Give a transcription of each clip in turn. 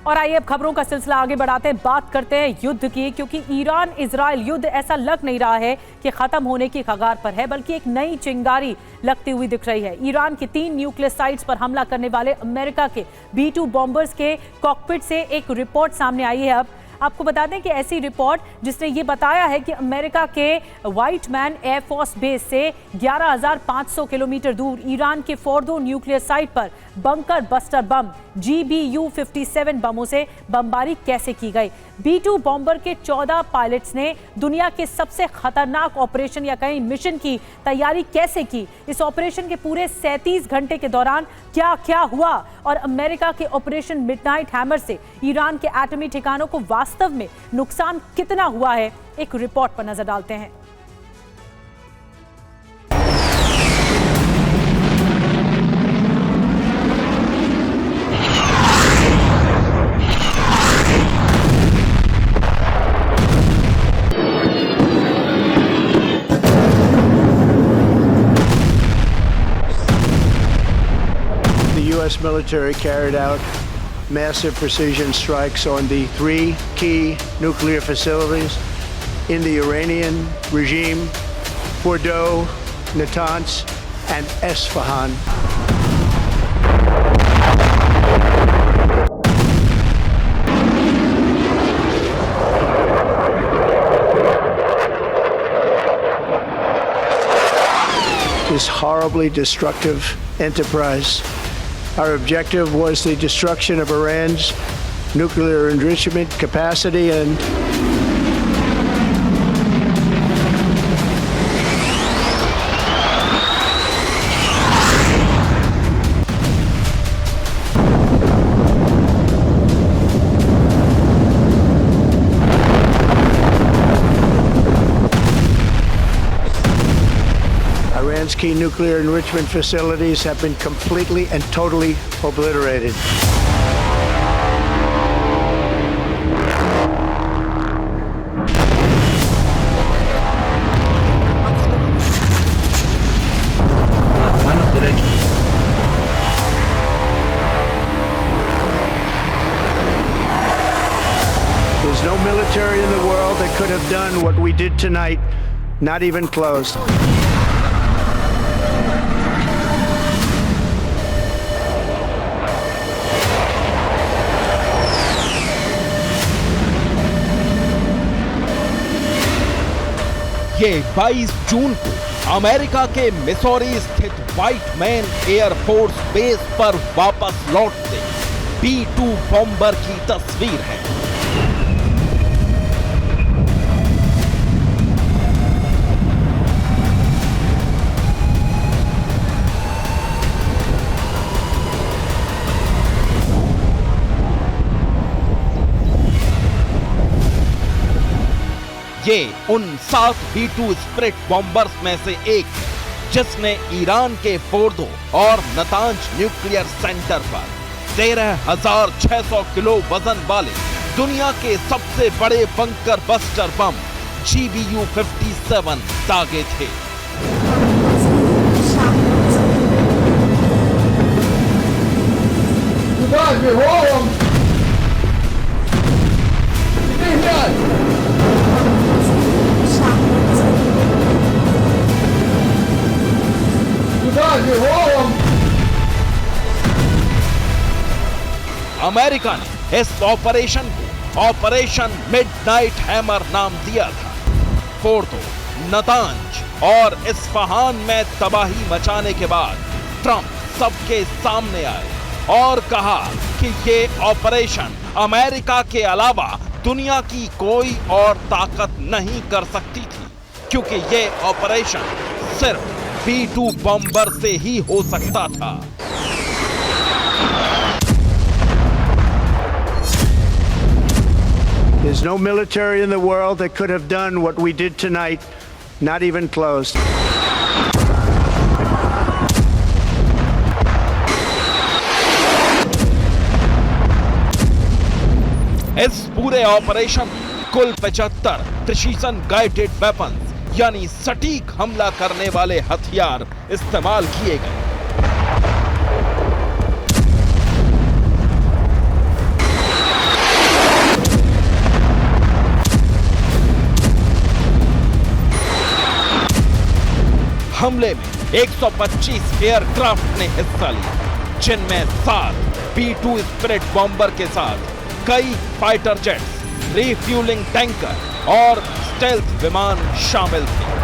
और आइए अब खबरों का सिलसिला आगे बढ़ाते हैं, बात करते हैं युद्ध की, क्योंकि ईरान इजराइल युद्ध ऐसा लग नहीं रहा है कि खत्म होने की कगार पर है, बल्कि एक नई चिंगारी लगती हुई दिख रही है। ईरान की 3 न्यूक्लियर साइट्स पर हमला करने वाले अमेरिका के B-2 बॉम्बर्स के कॉकपिट से एक रिपोर्ट सामने आई है। अब आपको बता दें कि ऐसी रिपोर्ट जिसने ये बताया है कि अमेरिका के व्हाइट मैन एयरफोर्स बेस से 11,500 किलोमीटर दूर ईरान के फोर्डो न्यूक्लियर साइट पर बंकर बस्टर बम GBU-57 बमों से बमबारी कैसे की गई। B-2 बॉम्बर के 14 पायलट्स ने दुनिया के सबसे खतरनाक ऑपरेशन या कहीं मिशन की तैयारी कैसे की, इस ऑपरेशन के पूरे 37 घंटे के दौरान क्या क्या हुआ और अमेरिका के ऑपरेशन मिडनाइट हैमर से ईरान के एटमी ठिकानों को वास्तव में नुकसान कितना हुआ है, एक रिपोर्ट पर नजर डालते हैं। U.S. military carried out massive precision strikes on the 3 key nuclear facilities in the Iranian regime: Fordow, Natanz, and Esfahan. This horribly destructive enterprise. Our objective was the destruction of Iran's nuclear enrichment capacity and Iran's key nuclear enrichment facilities have been completely and totally obliterated. There's no military in the world that could have done what we did tonight, not even close. ये 22 जून को America के Missouri स्थित white man air force base पर वापस लौटते B-2 bomber की तस्वीर है। ये उन 7 B-2 स्प्रिट बॉम्बर्स में से एक है जिसने ईरान के फोर्दो और नतांज न्यूक्लियर सेंटर पर 13,600 किलो वजन वाले दुनिया के सबसे बड़े बंकर बस्टर बम GBU-57 दागे थे। अमेरिका ने इस ऑपरेशन को ऑपरेशन मिडनाइट हैमर नाम दिया था। फोर्दो, नतांज और इस्फहान में तबाही मचाने के बाद ट्रंप सबके सामने आए और कहा कि ये ऑपरेशन अमेरिका के अलावा दुनिया की कोई और ताकत नहीं कर सकती थी, क्योंकि ये ऑपरेशन सिर्फ B-2 बॉम्बर से ही हो सकता था। There's no military in the world that could have done what we did tonight, not even close. इस पूरे ऑपरेशन में कुल 75 प्रिसीजन गाइडेड वेपन्स यानी सटीक हमला करने वाले हथियार इस्तेमाल किए गए। हमले में 125 एयरक्राफ्ट ने हिस्सा लिया, जिनमें 7 B-2 स्पिरिट बॉम्बर के साथ कई फाइटर जेट्स, रिफ्यूलिंग टैंकर और स्टेल्थ विमान शामिल थे।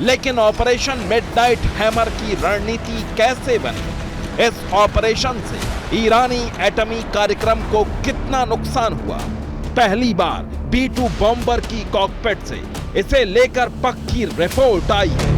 लेकिन ऑपरेशन मिडनाइट हैमर की रणनीति कैसे बनी? इस ऑपरेशन से ईरानी एटमी कार्यक्रम को कितना नुकसान हुआ? पहली बार B-2 बॉम्बर की कॉकपिट से इसे लेकर पक्की रिपोर्ट आई है।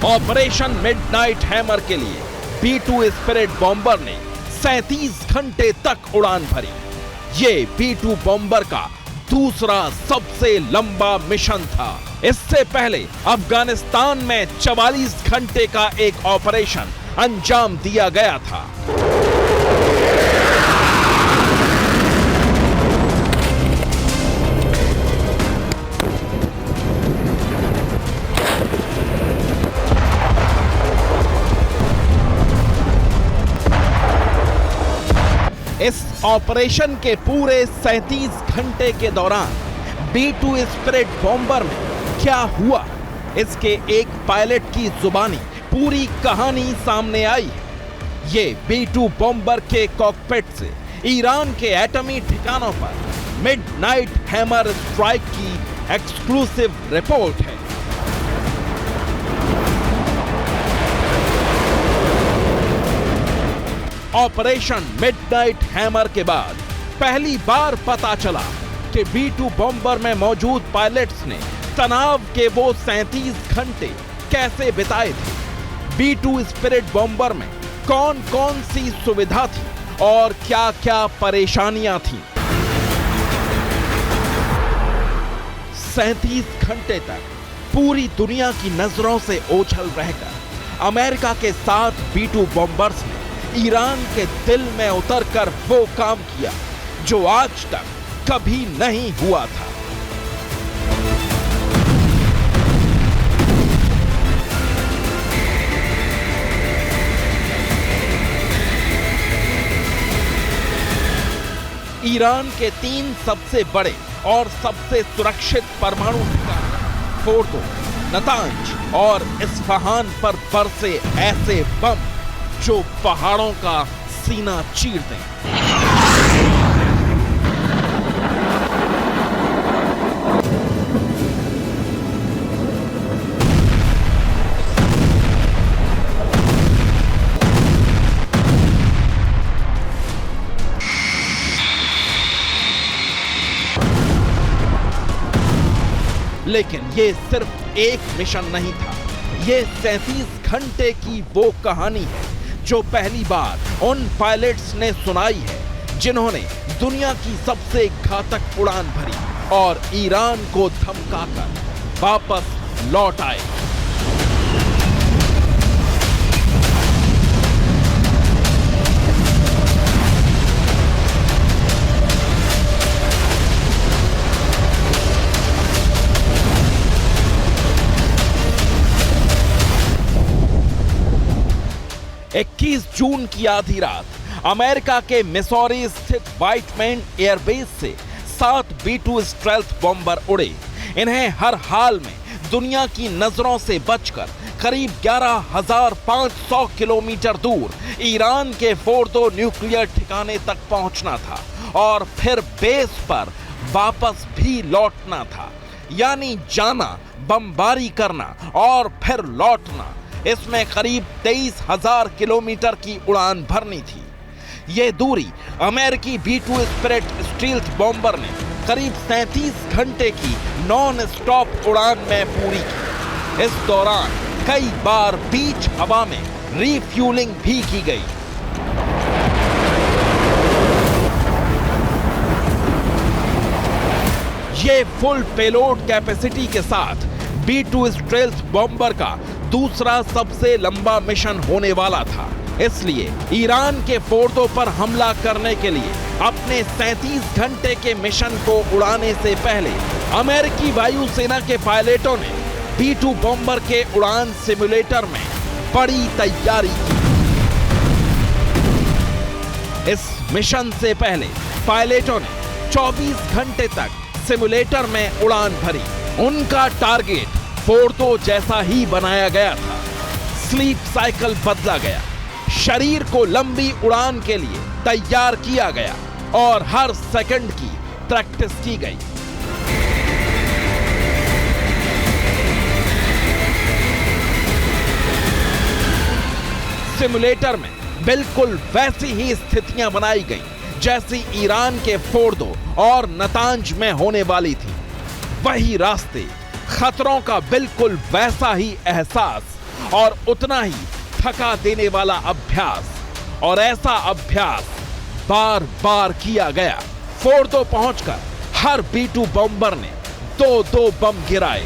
ऑपरेशन मिडनाइट हैमर के लिए B-2 स्पिरिट बॉम्बर ने 37 घंटे तक उड़ान भरी। ये B-2 बॉम्बर का दूसरा सबसे लंबा मिशन था। इससे पहले अफगानिस्तान में 44 घंटे का एक ऑपरेशन अंजाम दिया गया था। इस ऑपरेशन के पूरे 37 घंटे के दौरान B-2 स्पिरिट बॉम्बर में क्या हुआ, इसके एक पायलट की जुबानी पूरी कहानी सामने आई है। ये B-2 बॉम्बर के कॉकपिट से ईरान के एटमी ठिकानों पर मिडनाइट हैमर स्ट्राइक की एक्सक्लूसिव रिपोर्ट है। ऑपरेशन मिडनाइट हैमर के बाद पहली बार पता चला कि B-2 बॉम्बर में मौजूद पायलट्स ने तनाव के वो 37 घंटे कैसे बिताए थे। B-2 स्पिरिट बॉम्बर में कौन कौन सी सुविधा थी और क्या क्या परेशानियां थीं। 37 घंटे तक पूरी दुनिया की नजरों से ओझल रहकर अमेरिका के 7 B-2 बॉम्बर्स ने ईरान के दिल में उतरकर वो काम किया जो आज तक कभी नहीं हुआ था। ईरान के 3 सबसे बड़े और सबसे सुरक्षित परमाणु ठिकाने फोर्दो, नतांज और इस्फहान पर बरसे ऐसे बम जो पहाड़ों का सीना चीर दें। लेकिन ये सिर्फ एक मिशन नहीं था, ये 37 घंटे की वो कहानी है जो पहली बार उन पायलट्स ने सुनाई है जिन्होंने दुनिया की सबसे घातक उड़ान भरी और ईरान को धमकाकर वापस लौट आए। इक्कीस जून की आधी रात अमेरिका के मिसौरी स्थित व्हाइटमैन एयरबेस से 7 B-2 स्टेल्थ बॉम्बर उड़े। इन्हें हर हाल में दुनिया की नजरों से बचकर करीब 11,500 किलोमीटर दूर ईरान के फोर्दो न्यूक्लियर ठिकाने तक पहुंचना था और फिर बेस पर वापस भी लौटना था। यानी जाना, बमबारी करना और फिर लौटना। इसमें करीब 23,000 किलोमीटर की उड़ान भरनी थी। यह दूरी अमेरिकी B-2 स्पिरिट स्टील्थ बॉम्बर ने करीब 37 घंटे की नॉन स्टॉप उड़ान में पूरी की। इस दौरान कई बार बीच हवा में रिफ्यूलिंग भी की गई। ये फुल पेलोड कैपेसिटी के साथ B-2 स्टेल्थ बॉम्बर का दूसरा सबसे लंबा मिशन होने वाला था। इसलिए ईरान के फोर्दों पर हमला करने के लिए अपने 37 घंटे के मिशन को उड़ाने से पहले अमेरिकी वायुसेना के पायलटों ने B-2 बॉम्बर के उड़ान सिमुलेटर में बड़ी तैयारी की। इस मिशन से पहले पायलटों ने 24 घंटे तक सिमुलेटर में उड़ान भरी। उनका टारगेट फोर्दो जैसा ही बनाया गया था। स्लीप साइकिल बदला गया, शरीर को लंबी उड़ान के लिए तैयार किया गया और हर सेकंड की प्रैक्टिस की गई। सिमुलेटर में बिल्कुल वैसी ही स्थितियां बनाई गई जैसी ईरान के फोर्दो और नतांज में होने वाली थी। वही रास्ते, खतरों का बिल्कुल वैसा ही एहसास और उतना ही थका देने वाला अभ्यास, और ऐसा अभ्यास बार बार किया गया। फोर्दो पहुंचकर हर B-2 बॉम्बर ने 2-2 बम गिराए,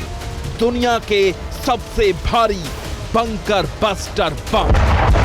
दुनिया के सबसे भारी बंकर बस्टर बम।